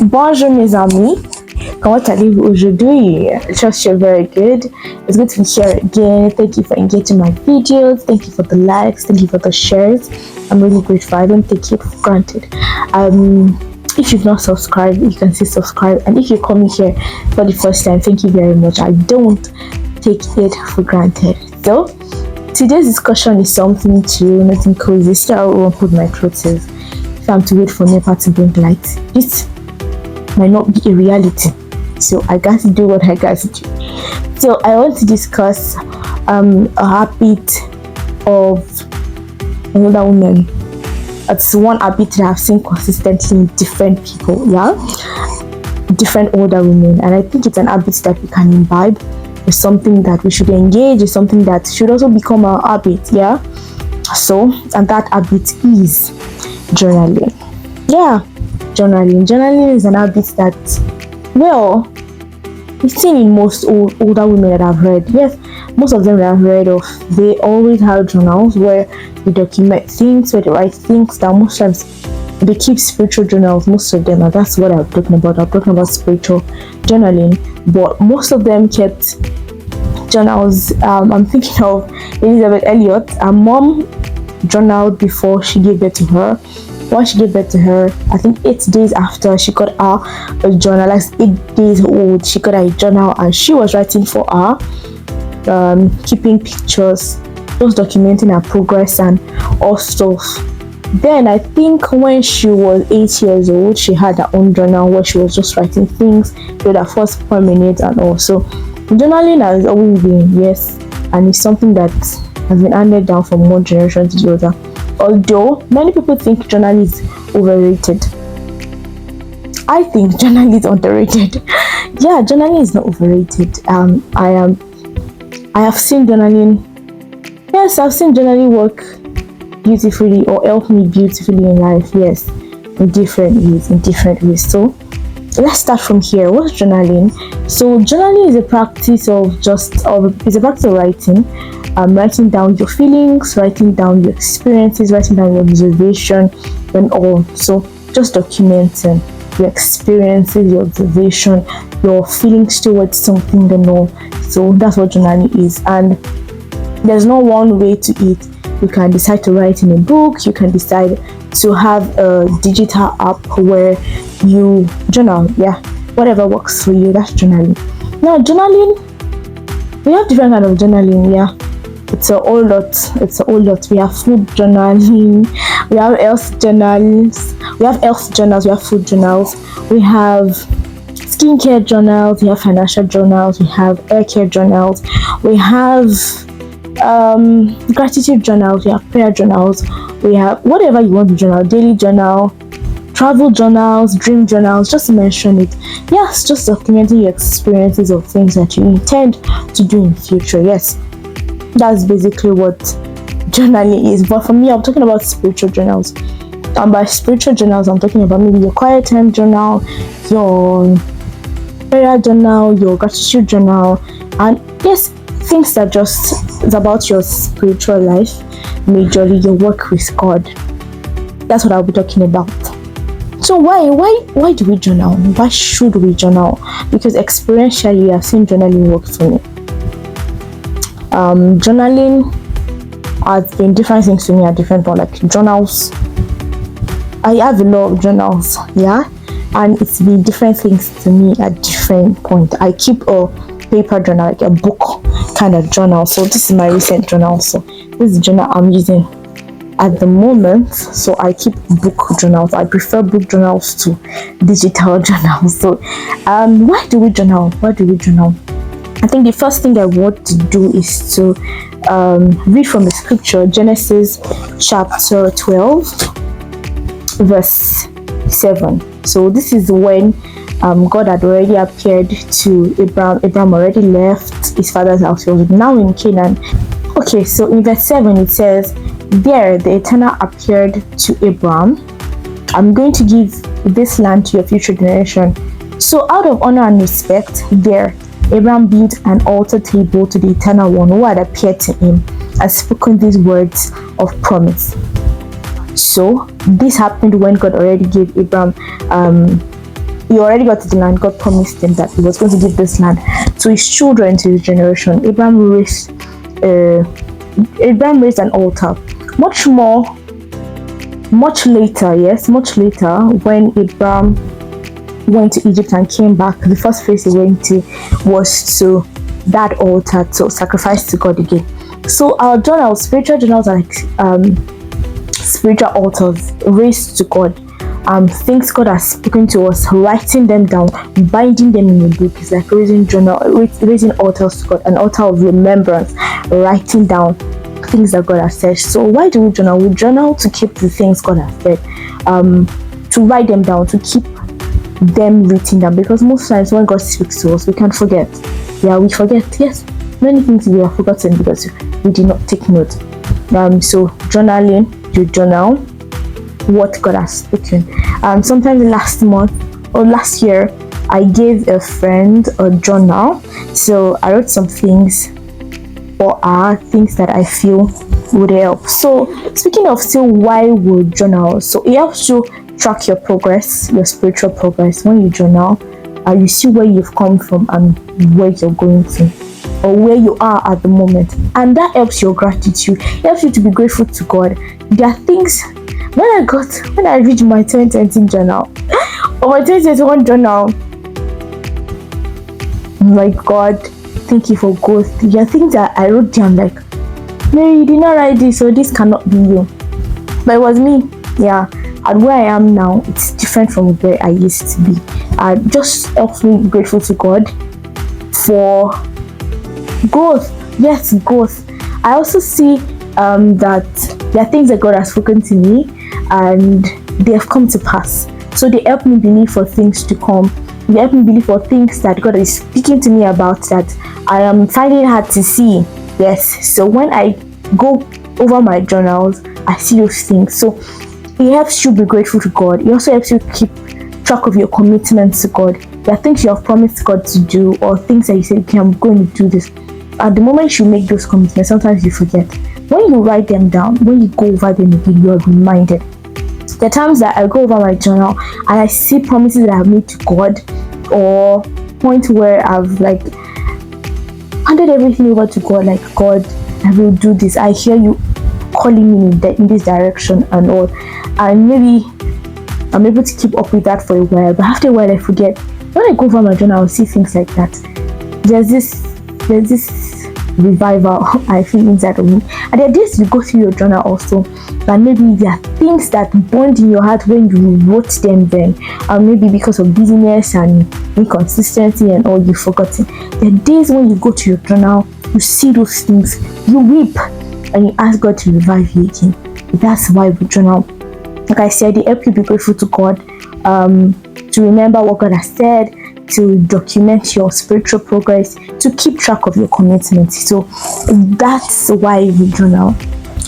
Bonjour mes amis, comment allez-vous aujourd'hui? Trust you're very good. It's good to be here again. Thank you for engaging my videos. Thank you for the likes. Thank you for the shares. I'm really grateful. I don't take it for granted. If you've not subscribed, you can still subscribe. And if you're coming here for the first time, thank you very much. I don't take it for granted. So today's discussion is something nothing cozy. Still, I won't put my clothes. If I'm to wait for NEPA to bring lights, this might not be a reality, so I got to do what I got to do. So I want to discuss a habit of older women. It's one habit that I've seen consistently in different people, different older women, and I think it's an habit that we can imbibe. It's something that we should engage. It's something that should also become a habit, So, and that habit is journaling. Journaling is an habit that, we've seen in most older women that I've read. Yes, most of them that I've read of, they always have journals where they document things, where they write things down. Most times they keep spiritual journals, most of them, and that's what I'm talking about. I'm talking about spiritual journaling, but most of them kept journals. I'm thinking of Elizabeth Elliot. Her mom journaled before she gave birth to her. Once she gave birth to her, I think 8 days after, she got her a journal. Like 8 days old, she got her a journal, and she was writing for her, keeping pictures, just documenting her progress and all stuff. Then I think when she was 8 years old, she had her own journal where she was just writing things with her first minute and also journaling has always been, and it's something that has been handed down from one generation to the other. Although many people think journaling is overrated, I think journaling is underrated. Journaling is not overrated. I have seen journaling. Yes, I've seen journaling work beautifully or help me beautifully in life. Yes, in different ways. So let's start from here. What's journaling? So journaling is a practice of writing. Writing down your feelings, writing down your experiences, writing down your observation and all. So just documenting your experiences, your observation, your feelings towards something and all. So that's what journaling is. And there's no one way to it. You can decide to write in a book. You can decide to have a digital app where you journal. Whatever works for you, that's journaling. Now journaling, we have different kind of journaling. It's a whole lot. We have food journaling, we have health journals, we have food journals, we have skincare journals, we have financial journals, we have hair care journals, we have gratitude journals, we have prayer journals, we have whatever you want to journal, daily journal, travel journals, dream journals, just to mention it. Just documenting your experiences of things that you intend to do in future. That's basically what journaling is. But for me, I'm talking about spiritual journals. And by spiritual journals, I'm talking about maybe your quiet time journal, your prayer journal, your gratitude journal, and things that just is about your spiritual life, majorly your work with God. That's what I'll be talking about. So why do we journal? Why should we journal? Because experientially, I've seen journaling work for me. Journaling has been different things to me at different points. Like journals, I have a lot of journals, and it's been different things to me at different points. I keep a paper journal, like a book kind of journal. So this is my recent journal. So this is the journal I'm using at the moment. So I keep book journals. I prefer book journals to digital journals. So why do we journal? I think the first thing I want to do is to read from the scripture, Genesis chapter 12, verse 7. So this is when God had already appeared to Abraham. Abraham already left his father's house. He was now in Canaan. Okay, so in verse 7 it says, "There the Eternal appeared to Abraham. I'm going to give this land to your future generation." So out of honor and respect, there Abraham built an altar table to the Eternal One who had appeared to him and spoken these words of promise. So this happened when God already gave Abraham, he already got to the land. God promised him that he was going to give this land to his children, to his generation. Abraham raised an altar. Much later, when Abraham went to Egypt and came back, the first place he went to was to that altar to sacrifice to God again. So our journals, spiritual journals, are like spiritual altars raised to God. Things God has spoken to us, writing them down, binding them in a book. Is like raising altars to God, an altar of remembrance, writing down things that God has said. So why do we journal? We journal to keep the things God has said, to write them down, to keep them written down, because most times when God speaks to us, we can forget. We forget. Yes, many things we have forgotten because we did not take note. So journaling, you journal what God has spoken. Sometimes last month or last year, I gave a friend a journal. So I wrote some things for her, things that I feel would help. So speaking of still, why would journal? So it helps you track your progress, your spiritual progress. When you journal, you see where you've come from and where you're going to, or where you are at the moment, and that helps your gratitude. It helps you to be grateful to God. There are things when I read my 2020 journal or my 2021 journal, my God, thank you for growth. There are things that I wrote down like, Mary, you did not write this, so this cannot be you. But it was me. And where I am now, it's different from where I used to be. Just helps me be grateful to God for growth. Yes, growth. I also see that there are things that God has spoken to me and they have come to pass. So they help me believe for things to come. They help me believe for things that God is speaking to me about that I am finding hard to see. Yes. So when I go over my journals, I see those things. So it helps you be grateful to God. It also helps you keep track of your commitments to God. There are things you have promised God to do, or things that you say, okay, I'm going to do this. At the moment you make those commitments, sometimes you forget. When you write them down, when you go over them again, you are reminded. There are times that I go over my journal and I see promises that I have made to God, or points where I've like handed everything over to God, like, God, I will do this. I hear you calling me in this direction and all. And maybe I'm able to keep up with that for a while, but after a while I forget. When I go over my journal, I'll see things like that. There's this revival I feel inside of me. And there are days you go through your journal also, but maybe there are things that bond in your heart when you wrote them then, and maybe because of busyness and inconsistency and all, you've forgotten. There are days when you go to your journal, you see those things, you weep, and you ask God to revive you again. That's why we journal. Like I said, they help you be grateful to God, to remember what God has said, to document your spiritual progress, to keep track of your commitments. So that's why we journal.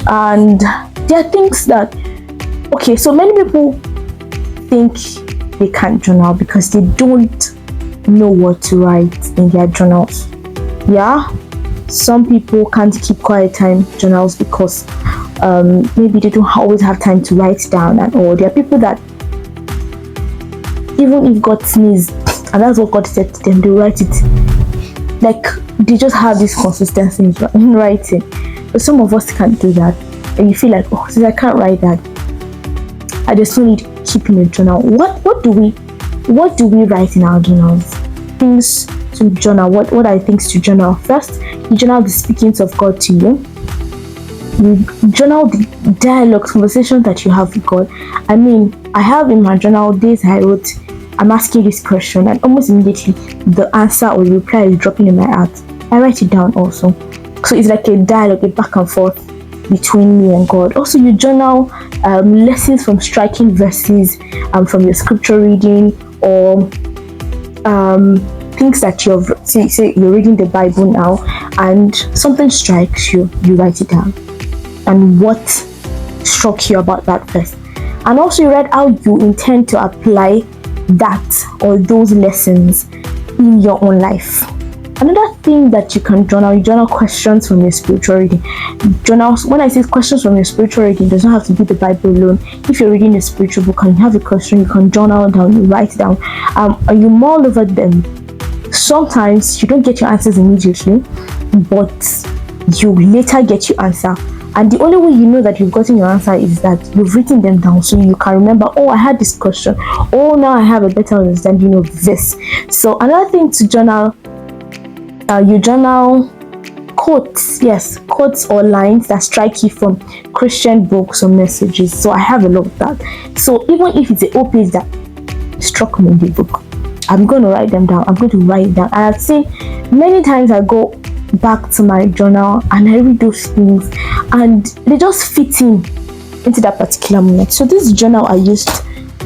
And there are things that, okay, so many people think they can't journal because they don't know what to write in their journals. Some people can't keep quiet time journals because maybe they don't always have time to write down and all. There are people that even if God sneezes and that's what God said to them, they write it. Like, they just have this consistency in writing. But some of us can't do that, and you feel like, oh, since I can't write that, I just don't need keeping a journal. What do we write in our journals? Things to journal. What are things to journal? First, you journal the speakings of God to you. You journal the dialogue, conversations that you have with God. I mean, I have in my journal days I wrote, I'm asking this question, and almost immediately the answer or the reply is dropping in my heart. I write it down also. So it's like a dialogue, a back and forth between me and God. Also, you journal lessons from striking verses from your scripture reading, or things that you're reading the Bible now and something strikes you, you write it down, and what struck you about that verse. And also you read how you intend to apply that or those lessons in your own life. Another thing that you can journal, you journal questions from your spiritual reading. Journals, when I say questions from your spiritual reading, it does not have to be the Bible alone. If you're reading a spiritual book and you have a question, you can journal down, you write down, and you mull over them. Sometimes you don't get your answers immediately, but you later get your answer. And the only way you know that you've gotten your answer is that you've written them down, so you can remember, oh, I had this question, oh, now I have a better understanding of this. So another thing to journal, you journal quotes, yes, quotes or lines that strike you from Christian books or messages. So I have a lot of that. So even if it's a whole page that struck me in the book, I'm going to write them down. I'm going to write it down. And I've seen many times I go back to my journal and I read those things and they just fit into that particular moment. So this journal I used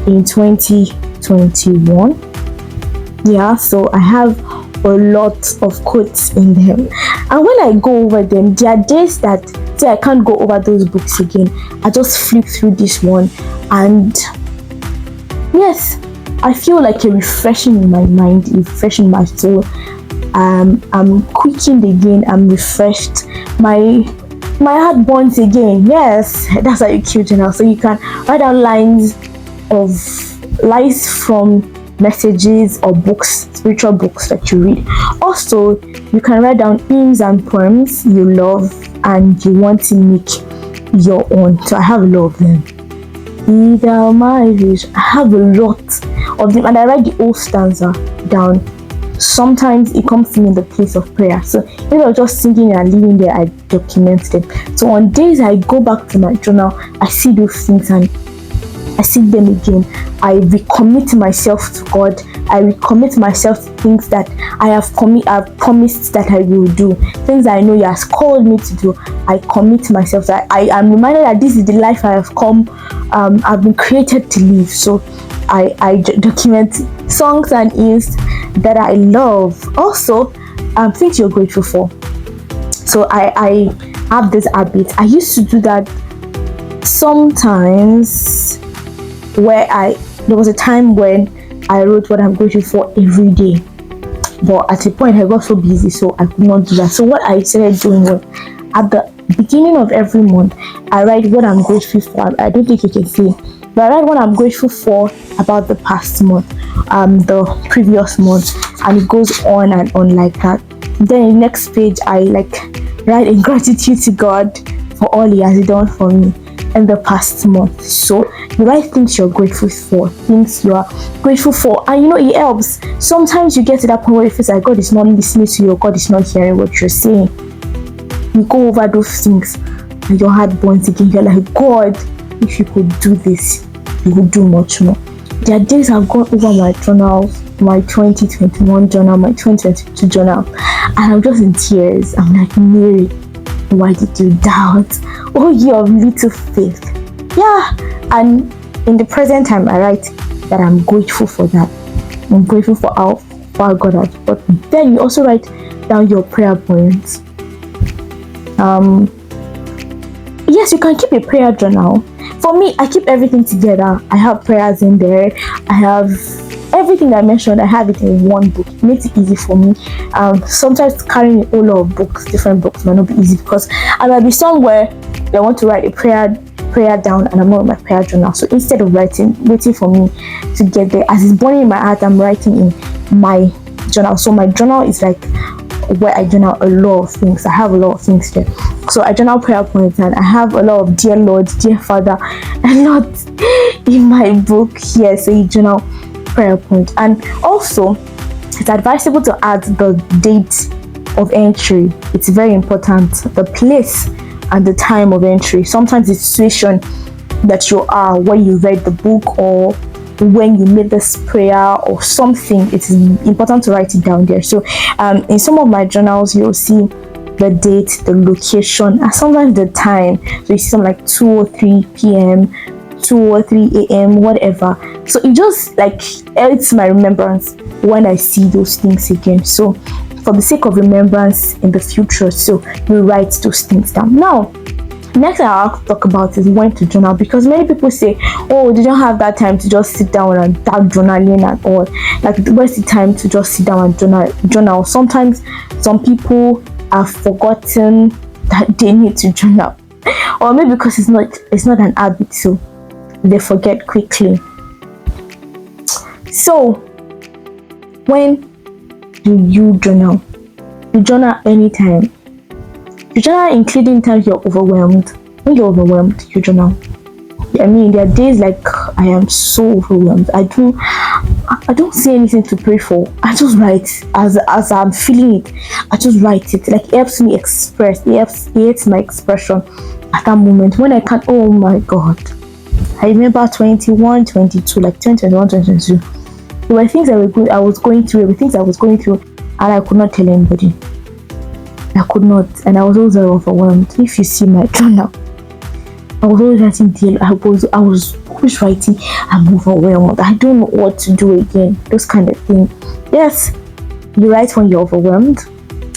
in 2021. Yeah, so I have a lot of quotes in them, and when I go over them, there are days that say I can't go over those books again. I just flip through this one, and yes, I feel like a refreshing in my mind, refreshing my soul. I'm quickened again, I'm refreshed, my heart burns again. Yes, that's how you cute journal. So you can write down lines from messages or books, spiritual books that you read. Also, you can write down hymns and poems you love and you want to make your own. So I have a lot of them. Be thou my vision. I have a lot of them, and I write the whole stanza down. Sometimes it comes to me in the place of prayer. So instead of just singing and leaving there, I document them. So on days I go back to my journal, I see those things and I see them again. I recommit myself to God. I recommit myself to things that I've promised that I will do. Things that I know He has called me to do. I commit myself. That I am reminded that this is the life I have come. I've been created to live. So I document songs and hymns that I love. Also, things you're grateful for. So I have this habit. I used to do that sometimes, where there was a time when I wrote what I'm grateful for every day, but at a point I got so busy, so I could not do that. So what I started doing was, at the beginning of every month, I write what I'm grateful for. I don't think you can see, but I write what I'm grateful for about the past month, the previous month, and it goes on and on like that. Then the next page, I write in gratitude to God for all He has done for me in the past month. So you write things you're grateful for, things you are grateful for, and it helps. Sometimes you get to that point where it feels like God is not listening to you, or God is not hearing what you're saying. You go over those things and your heart burns again. You're like, God, if you could do this, you would do much more. There are days I've gone over my journals, my 2021 journal, my 2022 journal, and I'm just in tears. I'm like, Mary, why did you doubt? Oh, you of little faith. Yeah, and in the present time, I write that I'm grateful for that. I'm grateful for how far God has brought me. Then you also write down your prayer points. Yes, you can keep a prayer journal. For me, I keep everything together. I have prayers in there. I have everything I mentioned. I have it in one book. It makes it easy for me. Sometimes carrying a whole lot of books, different books, might not be easy, because I might be somewhere I want to write a prayer down and I'm not in my prayer journal. So instead of waiting for me to get there, as it's burning in my heart, I'm writing in my journal. So my journal is like where I journal a lot of things. I have a lot of things there. So I journal prayer points, and I have a lot of dear Lord, dear Father, a lot in my book here. So you journal prayer point. And also, it's advisable to add the date of entry. It's very important. The place and the time of entry. Sometimes the situation that you are when you read the book, or when you made this prayer or something, it is important to write it down there. So in some of my journals, you'll see the date, the location, and sometimes the time. So you see something like 2 or 3 p.m., 2 or 3 a.m., whatever. So it just helps my remembrance when I see those things again. So for the sake of remembrance in the future, so you write those things down. Now, Next thing I'll talk about is when to journal, because many people say, oh, they don't have that time to just sit down and start journaling at all. Like, where's the time to just sit down and journal? Sometimes some people have forgotten that they need to journal, or maybe because it's not an habit, so they forget quickly. So when do you journal? You journal anytime. You journal including times you're overwhelmed. When you're overwhelmed, you journal. I mean, there are days like I am so overwhelmed. I don't see anything to pray for. I just write as I'm feeling it. I just write it. Like, it helps me express. It helps my expression at that moment when I can't. Oh my God! I remember 21, 22, like 2021, 2022. There were things I was going through. Things I was going through, and I could not tell anybody. I could not, and I was always overwhelmed. If you see my journal, I was always writing daily. I was always writing, I'm overwhelmed. I don't know what to do again. Those kind of things. Yes, you write when you're overwhelmed.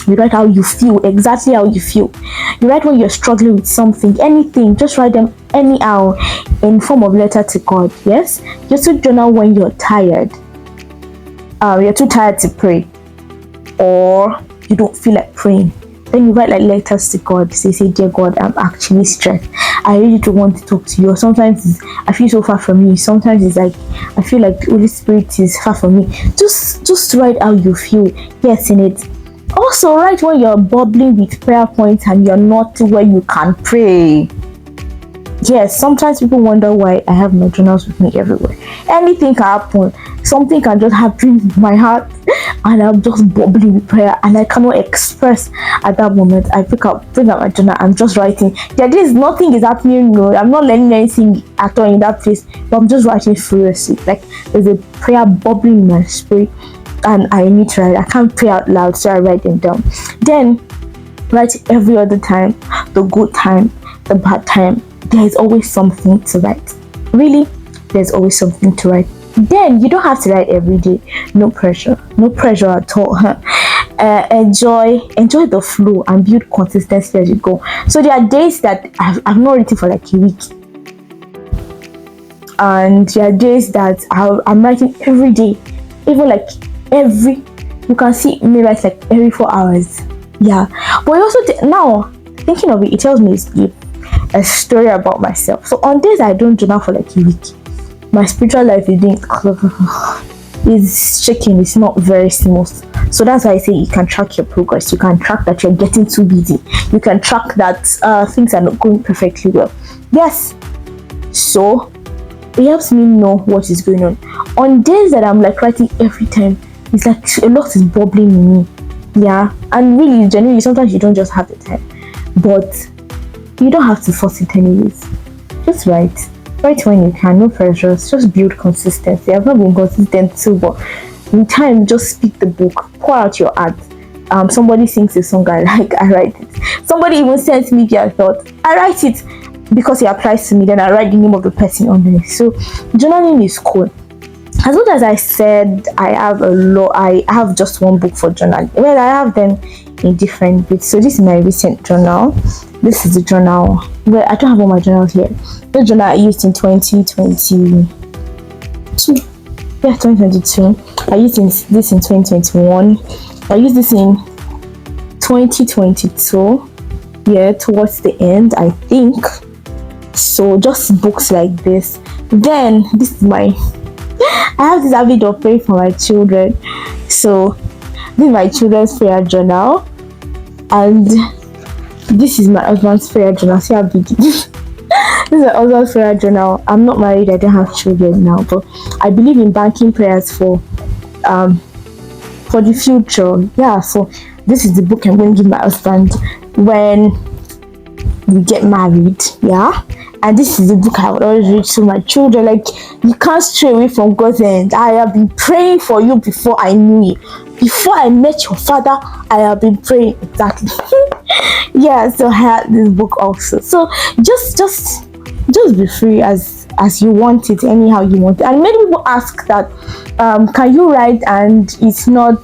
You write how you feel, exactly how you feel. You write when you're struggling with something, anything. Just write them anyhow in form of letter to God. Yes, you also journal when you're tired. You're too tired to pray, or you don't feel like praying. Then you write like letters to God. Say, dear God, I'm actually stressed. I really don't want to talk to you. Or sometimes I feel so far from you. Sometimes it's like I feel like the Holy Spirit is far from me. Just write how you feel. Yes, in it. Also, write when you're bubbling with prayer points and you're not where you can pray. Yes, sometimes people wonder why I have my journals with me everywhere. Anything can happen. Something can just happen in my heart, and I'm just bubbling with prayer, and I cannot express at that moment. I bring out my journal. I'm just writing. Nothing is happening. No, I'm not learning anything at all in that place, but I'm just writing furiously. Like, there's a prayer bubbling in my spirit, and I need to write. I can't pray out loud, so I write them down. Then write every other time, the good time, the bad time. There's always something to write. Really, there's always something to write. Then you don't have to write every day. No pressure at all. Enjoy the flow and build consistency as you go. So there are days that I've not written for like a week, and there are days that I'm writing every day, even like you can see me write like every 4 hours. Yeah, but also now thinking of it, it tells me a story about myself. So on days I don't journal for like a week, my spiritual life is shaking. It's not very smooth. So that's why I say you can track your progress. You can track that you're getting too busy. You can track that things are not going perfectly well. Yes. So it helps me know what is going on. On days that I'm like writing every time, it's like a lot is bubbling in me. Yeah. And really, genuinely, sometimes you don't just have the time. But you don't have to force it anyways. Just write. Write when you can, no pressures. Just build consistency. I've not been consistent too, but in time, just speak the book. Pour out your art. Somebody sings a song I like, I write it. Somebody even sends me their thought, I write it because it applies to me. Then I write the name of the person on it. So journaling is cool. As much as I said I have just one book for journaling. Well, I have them in different bits. So this is my recent journal. This is the journal. Well, I don't have all my journals here. The journal I used in 2022. Yeah, 2022. I used this in 2021. I used this in 2022. Yeah, towards the end, I think. So just books like this. Then this is I have this habit of praying for my children. So this is my children's prayer journal, and this is my husband's prayer journal. See how big it is. This is my husband's prayer journal. I'm not married. I don't have children now, but I believe in banking prayers for the future. Yeah. So this is the book I'm going to give my husband when we get married. Yeah. And this is the book I would always read to my children. Like, you can't stray away from God's hand. I have been praying for you before I knew you. Before I met your father, I have been praying. Exactly. Yeah, so I had this book also. So just be free as you want it, anyhow you want it. And many people ask that, can you write and it's not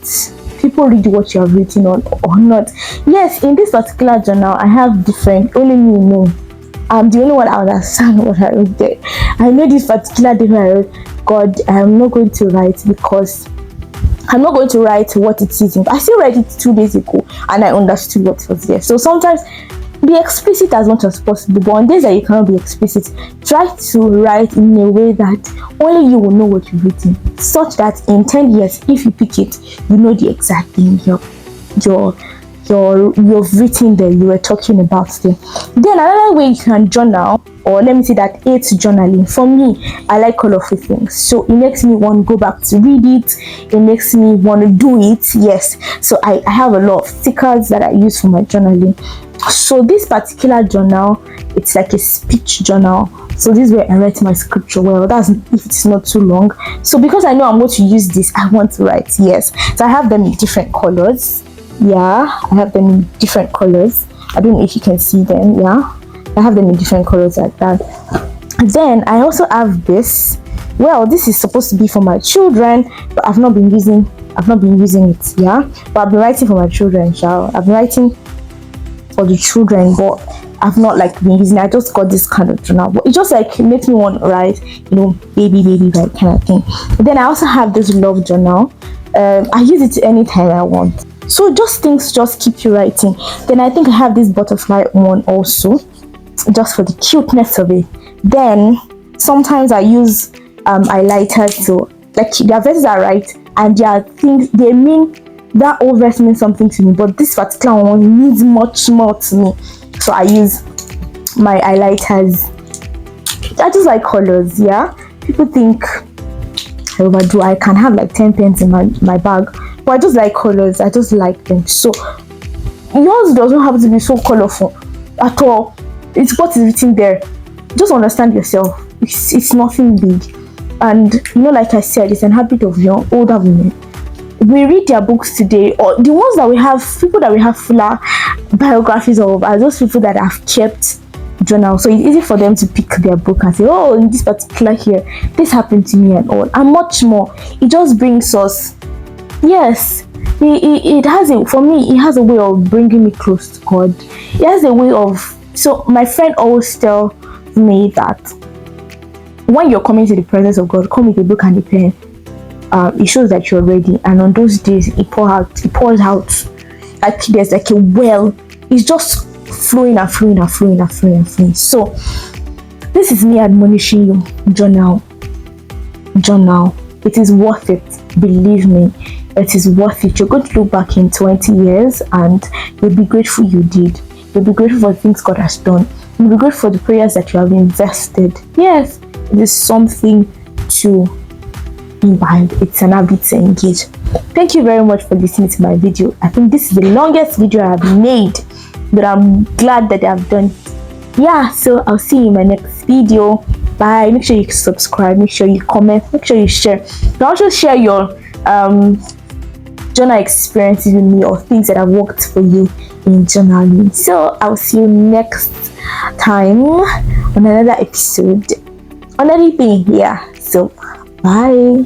people read what you have written on or not? Yes, in this particular journal, I have different, only me know. I'm the only one I understand what I wrote there. I know this particular day when I wrote, God, I am not going to write because I'm not going to write what it is. I still read it 2 days ago and I understood what was there. So sometimes be explicit as much as possible, but on days that you cannot be explicit, try to write in a way that only you will know what you've written, such that in 10 years, if you pick it, you know the exact thing you've written there, you were talking about there. Then another way you can journal, or let me say that it's journaling. For me, I like colorful things, so it makes me want to go back to read it. It makes me want to do it. Yes, so I have a lot of stickers that I use for my journaling. So this particular journal, it's like a speech journal. So this is where I write my scripture. Well, that's if it's not too long. So because I know I'm going to use this, I want to write. Yes, so I have them in different colors. Yeah, I have them in different colors. I don't know if you can see them. Yeah, I have them in different colors like that. Then I also have this. Well, this is supposed to be for my children, but I've not been using it. Yeah, but I've been writing for my children. I've been writing for the children, but I've not been using it. I just got this kind of journal, but it just makes me want to write, baby right kind of thing. Then I also have this love journal. I use it anytime I want. So just things just keep you writing. Then I think I have this butterfly one also, just for the cuteness of it. Then sometimes I use highlighters. So their verses are right, and there are things they mean. That old verse means something to me, but this particular one means much more to me. So I use my highlighters. I just like colors. Yeah, people think I overdo. I can have 10 pens in my bag, but I just like colors. I just like them. So yours doesn't have to be so colorful at all. It's what is written there. Just understand yourself. It's nothing big. And like I said, it's an habit of young older women. We read their books today, or the ones that we have, people that we have fuller biographies of, are those people that have kept journals. So it's easy for them to pick their book and say, oh, in this particular here, this happened to me and all, and much more. It just brings us, yes, it has for me, it has a way of bringing me close to God. It has a way of, so my friend always tells me that when you're coming to the presence of God, come with a book and a pen. It shows that you're ready, and on those days it pours out like there's a well. It's just flowing and flowing and flowing and flowing and flowing. So this is me admonishing you. Journal. It is worth it. Believe me, it is worth it. You're going to look back in 20 years and you'll be grateful you did. You'll be grateful for the things God has done. You'll be grateful for the prayers that you have invested. Yes, it is something to imbibe. It's an habit to engage. Thank you very much for listening to my video. I think this is the longest video I have made, but I'm glad that I've done it. Yeah, so I'll see you in my next video. Bye. Make sure you subscribe, make sure you comment, make sure you share. You can also share your journal experiences with me, or things that have worked for you in journaling. So I'll see you next time on another episode on anything. Yeah, so bye.